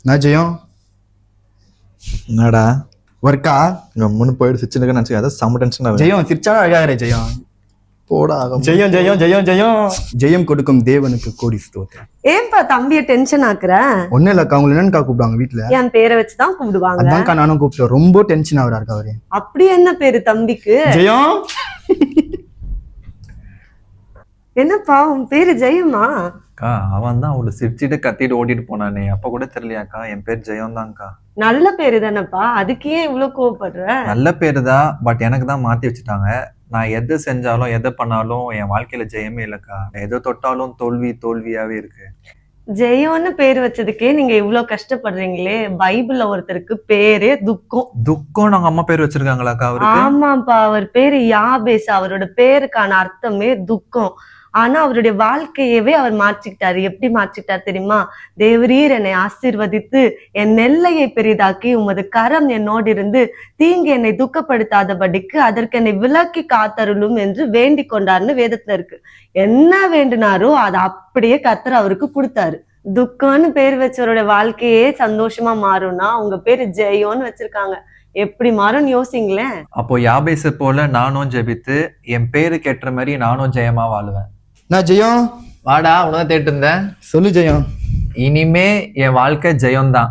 நான் ஜெயம். என்னடா ஒர்க்கா கம்முன்னு போயிட்டு சிச்சுன்னு நினச்சி அதான் செம்ம டென்ஷன் ஜெயம் சிரிச்சா அழகாரு ஜெயம். போடா ஜெயம் ஜெயம் ஜெயம் ஜெயம். ஜெயம் கொடுக்கும் தேவனுக்கு கோடி ஸ்தோத்திரம். ஏன்பா தம்பிய டென்ஷன் ஆக்குற? ஒன்னும் இல்லக்கா, உங்களை என்னக்கா கூப்பிடுவாங்க வீட்டுல? என் பேரை வச்சுதான் கூப்பிடுவாங்க. அதான்க்கா நானும் கூப்பிட்டேன். ரொம்ப டென்ஷன் ஆகுறாருக்கா அவரு. அப்படி என்ன பேரு தம்பிக்கு? ஜெயம். என்னப்பா உன் பேரு ஜெயமா? அக்கா அவன் தான் அவளை சிரிச்சுட்டு கத்திட்டு ஓடிட்டு போனானே, அப்ப கூட தெரியலையாக்கா என் பேர் ஜெயம் தான்க்கா. நல்ல பேரு தானப்பா, அதுக்கு ஏன் இவ்வளவு கோவப்படுற? நல்ல பேரு தான், பட் எனக்கு தான் மாத்தி வச்சுட்டாங்க. நான் எது செஞ்சாலும் எதை பண்ணாலும் என் வாழ்க்கையில ஜெயமே இல்லக்கா. எதை தொட்டாலும் தோல்வி தோல்வியாவே இருக்கு. ஜெயம்னு பேரு வச்சதுக்கே நீங்க இவ்வளவு கஷ்டப்படுறீங்களே. பைபிள்ல ஒருத்தருக்கு பேரே துக்கம். துக்கம் நாங்க அம்மா பேர் வச்சிருக்காங்களாக்கா அவருக்கு? ஆமாப்பா, அவர் பேரு யாபேஸ். அவரோட பேருக்கான அர்த்தமே துக்கம். ஆனா அவருடைய வாழ்க்கையவே அவர் மாற்றிக்கிட்டாரு. எப்படி மாற்றிக்கிட்டார் தெரியுமா? தேவரீர் என்னை ஆசீர்வதித்து என் நெல்லையை பெரிதாக்கி உமது கரம் என்னோடு இருந்து தீங்கு என்னை துக்கப்படுத்தாதபடிக்கு அதற்கு என்னை விலக்கி காத்தருளும் என்று வேண்டிக் கொண்டார்னு வேதத்துல இருக்கு. என்ன வேண்டினாரோ அதை அப்படியே கர்த்தர் அவருக்கு கொடுத்தாரு. துக்கம்னு பேர் வச்சவரோட வாழ்க்கையே சந்தோஷமா மாறும்னா உங்க பேரு ஜெயம்னு வச்சிருக்காங்க. எப்படி மாறும்னு யோசிங்களேன். அப்போ யாபேச போல நானும் ஜெபித்து என் பேருக்கு ஏற்ற மாதிரி நானும் ஜெயமா வாழுவேன். நான் ஜெயம். வாடா உனதான் தேட்டு இருந்தேன். சொல்லு ஜெயம். இனிமே என் வாழ்க்கை ஜெயம்தான்.